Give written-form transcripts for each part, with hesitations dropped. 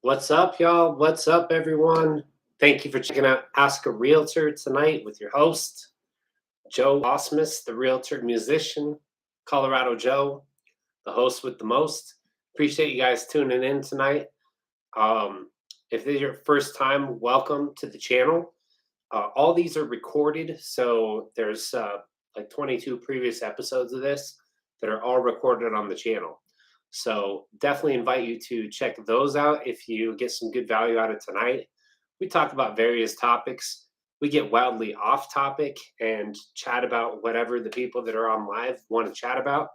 What's up, y'all? What's up, everyone? Thank you for checking out Ask a Realtor tonight with your host, Joe Ausmus, the Realtor musician, Colorado Joe, the host with the most. Appreciate you guys tuning in tonight. If this is your first time, welcome to the channel. All these are recorded, so there's like 22 previous episodes of this that are all recorded on the channel. So definitely invite you to check those out if you get some good value out of tonight. We talk about various topics. We get wildly off topic and chat about whatever the people that are on live want to chat about.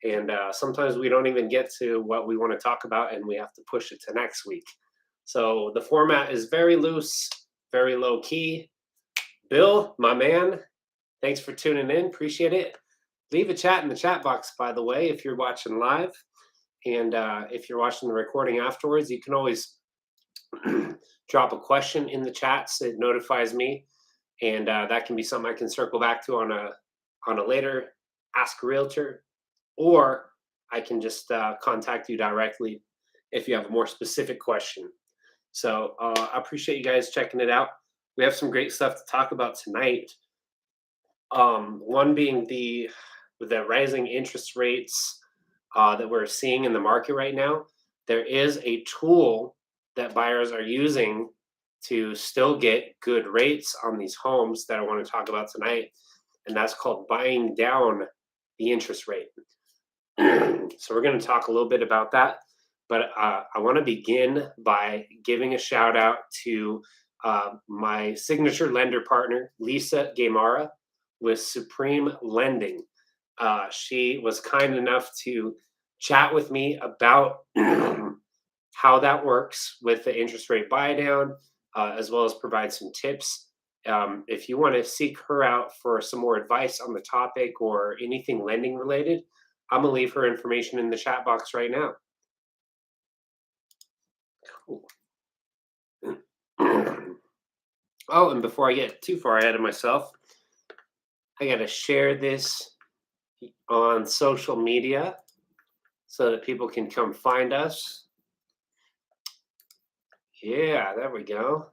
And sometimes we don't even get to what we want to talk about and we have to push it to next week. So the format is very loose, very low key. Bill, my man, thanks for tuning in. Appreciate it. Leave a chat in the chat box, by the way, if you're watching live. And if you're watching the recording afterwards, you can always drop a question in the chats. It notifies me. And that can be something I can circle back to on a later Ask a Realtor. Or I can just contact you directly if you have a more specific question. So I appreciate you guys checking it out. We have some great stuff to talk about tonight. One being the rising interest rates that we're seeing in the market right now. There is a tool that buyers are using to still get good rates on these homes that I want to talk about tonight, and that's called buying down the interest rate. So we're going to talk a little bit about that, but I want to begin by giving a shout out to my signature lender partner, Lisa Gamara with Supreme Lending. She was kind enough to chat with me about how that works with the interest rate buy down, as well as provide some tips. If you want to seek her out for some more advice on the topic or anything lending related, I'm going to leave her information in the chat box right now. Cool. Oh, and before I get too far ahead of myself, I got to share this on social media so that people can come find us. Yeah, there we go.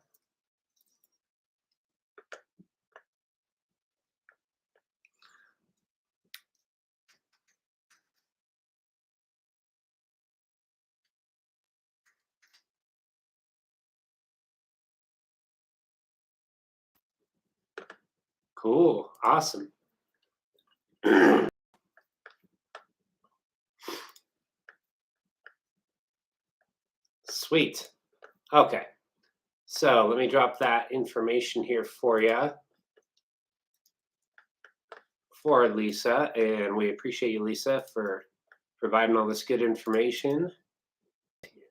Cool. Awesome. Sweet. Okay. So let me drop that information here for you for Lisa. And we appreciate you, Lisa, for providing all this good information.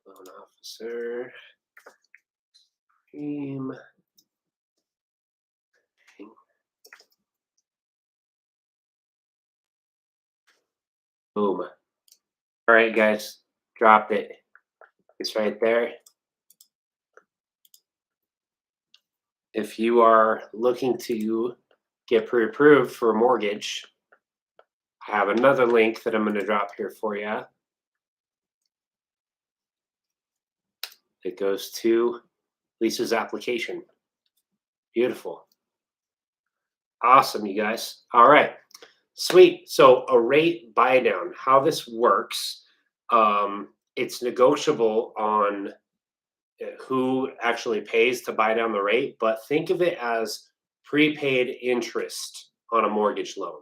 Loan officer. Team. Boom. All right, guys. Dropped it. It's right there. If you are looking to get pre-approved for a mortgage, I have another link that I'm going to drop here for you. It goes to Lisa's application. Beautiful. Awesome, you guys. All right. Sweet. So a rate buy down, how this works, it's negotiable on who actually pays to buy down the rate, but think of it as prepaid interest on a mortgage loan.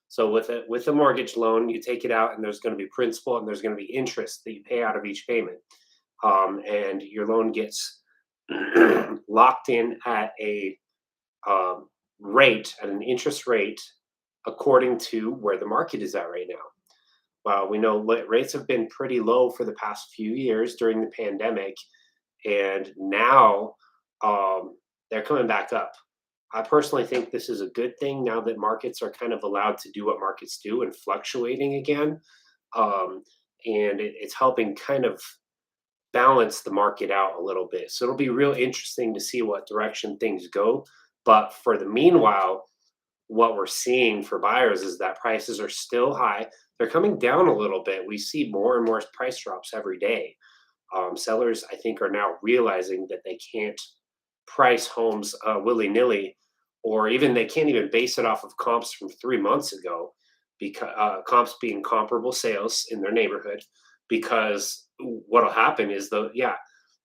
So with a mortgage loan, you take it out and there's going to be principal and there's going to be interest that you pay out of each payment. And your loan gets locked in at a rate, at an interest rate, according to where the market is at right now. Well, we know rates have been pretty low for the past few years during the pandemic, and now they're coming back up. I personally think this is a good thing now that markets are kind of allowed to do what markets do and fluctuating again. And it's helping kind of balance the market out a little bit. So it'll be real interesting to see what direction things go. But for the meanwhile, what we're seeing for buyers is that prices are still high. They're coming down a little bit. We see more and more price drops every day. Sellers, I think, are now realizing that they can't price homes willy-nilly, or even they can't even base it off of comps from 3 months ago, because comps being comparable sales in their neighborhood. Because what'll happen is,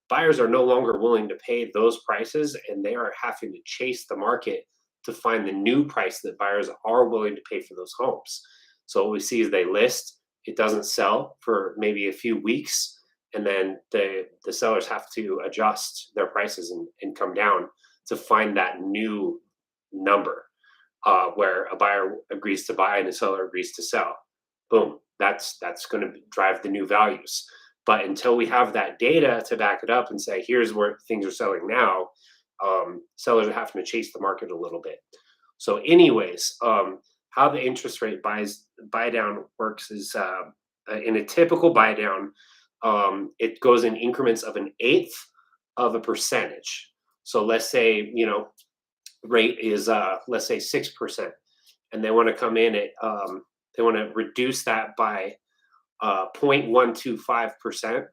buyers are no longer willing to pay those prices, and they are having to chase the market to find the new price that buyers are willing to pay for those homes. So what we see is they list, it doesn't sell for maybe a few weeks, and then the sellers have to adjust their prices and come down to find that new number, where a buyer agrees to buy and a seller agrees to sell. Boom, that's going to drive the new values. But until we have that data to back it up and say, here's where things are selling now, sellers are having to chase the market a little bit. So, anyways, how the interest rate buy down works is, in a typical buy down, it goes in increments of an eighth of a percentage. So let's say, rate is, let's say 6%, and they want to come in at, they want to reduce that by 0.125%.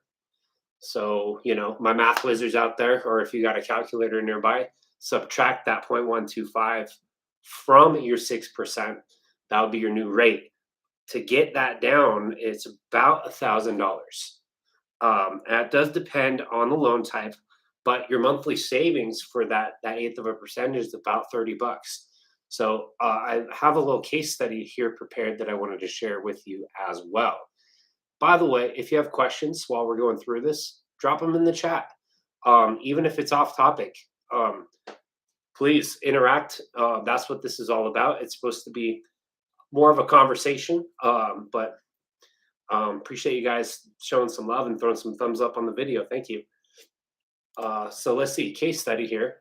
So, my math wizards out there, or if you got a calculator nearby, subtract that 0.125 from your 6%. That would be your new rate. To get that down, it's about $1,000. And it does depend on the loan type, but your monthly savings for that eighth of a percentage is about $30. So I have a little case study here prepared that I wanted to share with you as well. By the way, if you have questions while we're going through this, drop them in the chat. Even if it's off topic, please interact. That's what this is all about. It's supposed to be more of a conversation, but appreciate you guys showing some love and throwing some thumbs up on the video. Thank you. So let's see, case study here.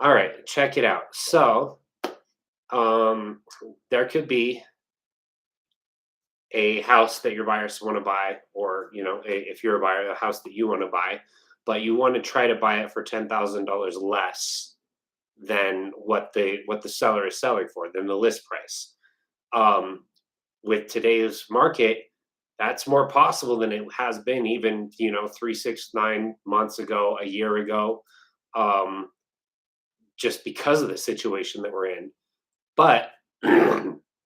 All right, check it out. So there could be a house that your buyers want to buy, or if you're a buyer, a house that you want to buy, but you want to try to buy it for $10,000 less than what the seller is selling for, than the list price. With today's market, that's more possible than it has been even 3, 6, 9 months ago, a year ago, just because of the situation that we're in. But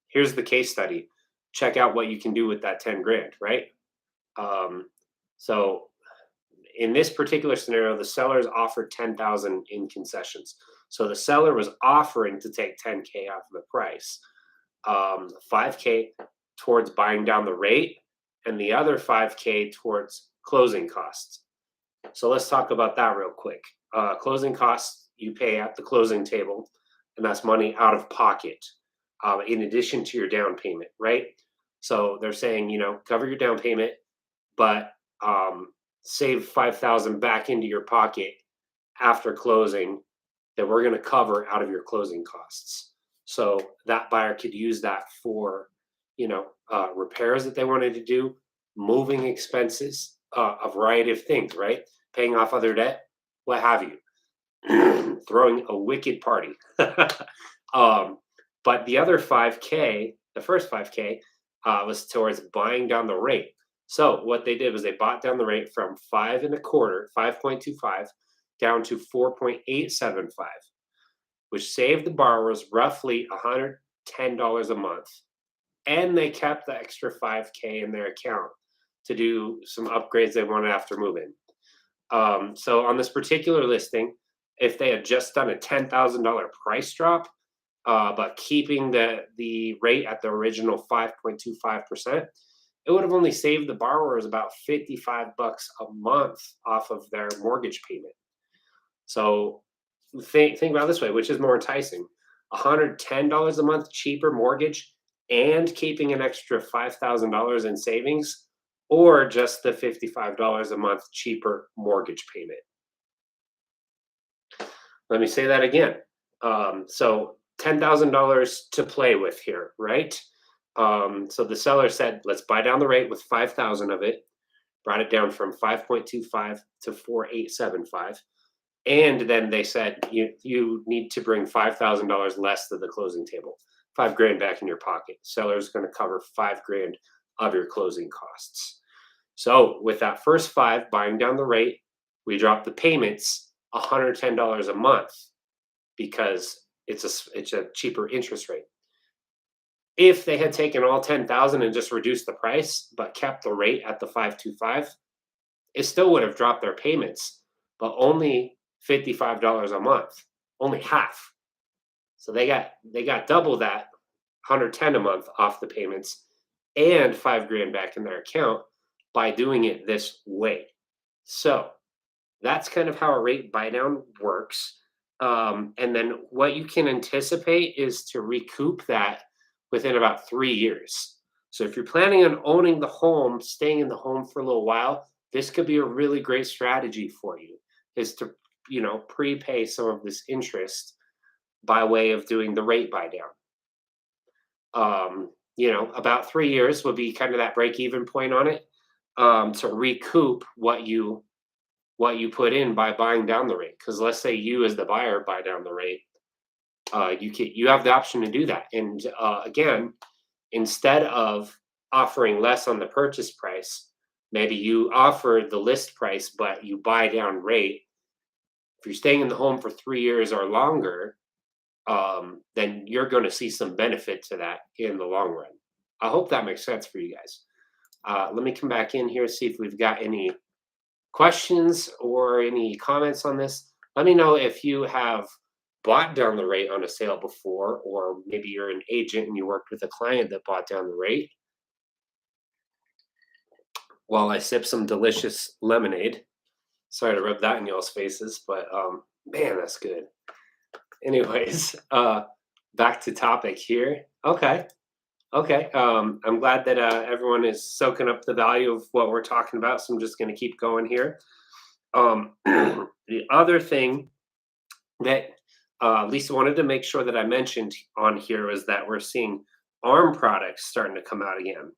here's the case study. Check out what you can do with that 10 grand, right? So in this particular scenario, the sellers offered 10,000 in concessions. So the seller was offering to take 10K off of the price, 5K towards buying down the rate, and the other 5K towards closing costs. So let's talk about that real quick. Closing costs you pay at the closing table, and that's money out of pocket, in addition to your down payment, right? So they're saying, cover your down payment, but save 5,000 back into your pocket after closing that we're going to cover out of your closing costs. So that buyer could use that for, repairs that they wanted to do, moving expenses, a variety of things, right? Paying off other debt, what have you. Throwing a wicked party. But the other 5K, the first 5K, was towards buying down the rate. So what they did was they bought down the rate from 5.25, down to 4.875, which saved the borrowers roughly $110 a month. And they kept the extra 5K in their account to do some upgrades they wanted after moving. So on this particular listing, if they had just done a $10,000 price drop, but keeping the rate at the original 5.25%, it would have only saved the borrowers about $55 a month off of their mortgage payment. So think about it this way, which is more enticing? $110 a month cheaper mortgage and keeping an extra $5,000 in savings, or just the $55 a month cheaper mortgage payment? Let me say that again. So $10,000 to play with here, right? So the seller said, let's buy down the rate with 5,000 of it, brought it down from 5.25 to 4.875. And then they said, you need to bring $5,000 less to the closing table, $5,000 back in your pocket. Seller's going to cover $5,000 of your closing costs. So with that first 5 buying down the rate, we drop the payments $110 a month because it's a cheaper interest rate. If they had taken all 10,000 and just reduced the price, but kept the rate at the 525, it still would have dropped their payments, but only $55 a month, only half. So they got double that, 110 a month off the payments and 5 grand back in their account by doing it this way. So that's kind of how a rate buy down works. And then what you can anticipate is to recoup that within about 3 years. So if you're planning on owning the home, staying in the home for a little while, this could be a really great strategy for you, is to prepay some of this interest by way of doing the rate buy down. About 3 years would be kind of that break even point on it, to recoup what you put in by buying down the rate. Because let's say you as the buyer buy down the rate, you have the option to do that. And again, instead of offering less on the purchase price, maybe you offer the list price, but you buy down rate. If you're staying in the home for 3 years or longer, then you're going to see some benefit to that in the long run. I hope that makes sense for you guys. Let me come back in here, see if we've got any questions or any comments on this. Let me know if you have bought down the rate on a sale before, or maybe you're an agent and you worked with a client that bought down the rate. While I sip some delicious lemonade. Sorry to rub that in y'all's faces, but man, that's good. Anyways, back to topic here. Okay. I'm glad that everyone is soaking up the value of what we're talking about. So I'm just going to keep going here. The other thing that Lisa wanted to make sure that I mentioned on here was that we're seeing ARM products starting to come out again,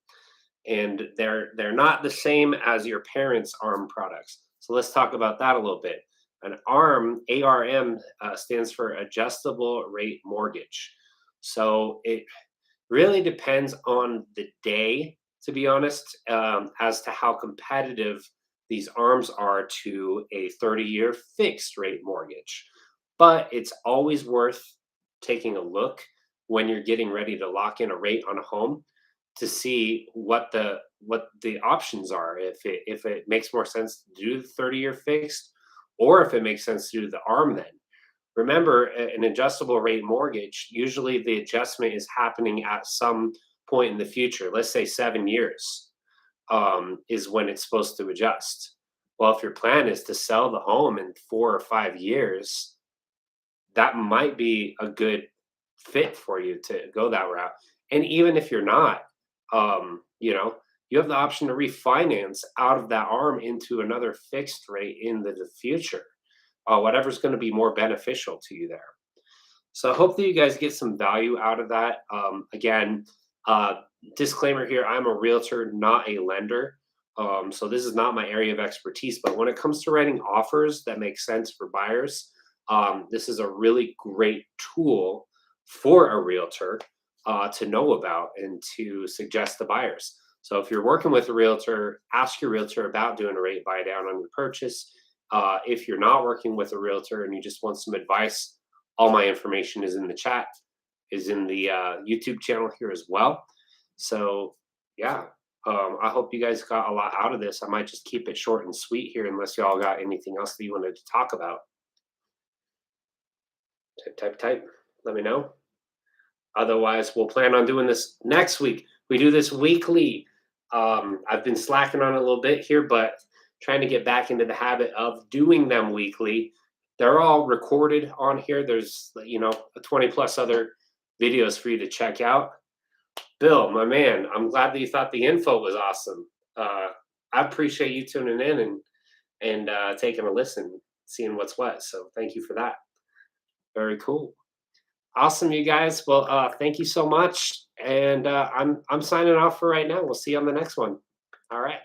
and they're not the same as your parents' ARM products. So let's talk about that a little bit. An ARM stands for adjustable rate mortgage. So it really depends on the day, to be honest, as to how competitive these ARMs are to a 30-year fixed rate mortgage. But it's always worth taking a look when you're getting ready to lock in a rate on a home to see what the options are. If it makes more sense to do the 30-year fixed, or if it makes sense to do the ARM then. Remember, an adjustable rate mortgage, usually the adjustment is happening at some point in the future. Let's say 7 years is when it's supposed to adjust. Well, if your plan is to sell the home in 4 or 5 years, that might be a good fit for you to go that route. And even if you're not, you have the option to refinance out of that ARM into another fixed rate in the future. Whatever's going to be more beneficial to you there. So I hope that you guys get some value out of that. Again, disclaimer here, I'm a realtor, not a lender. So this is not my area of expertise, but when it comes to writing offers that make sense for buyers, this is a really great tool for a realtor to know about and to suggest to buyers. So if you're working with a realtor, ask your realtor about doing a rate buy down on your purchase. If you're not working with a realtor and you just want some advice, all my information is in the chat, is in the YouTube channel here as well. So yeah, I hope you guys got a lot out of this. I might just keep it short and sweet here unless y'all got anything else that you wanted to talk about. Type. Let me know. Otherwise, we'll plan on doing this next week. We do this weekly. I've been slacking on it a little bit here, but trying to get back into the habit of doing them weekly. They're all recorded on here. There's, 20 plus other videos for you to check out. Bill, my man, I'm glad that you thought the info was awesome. I appreciate you tuning in and taking a listen, seeing what's what. So thank you for that. Very cool. Awesome, you guys. Well, thank you so much. And I'm signing off for right now. We'll see you on the next one. All right.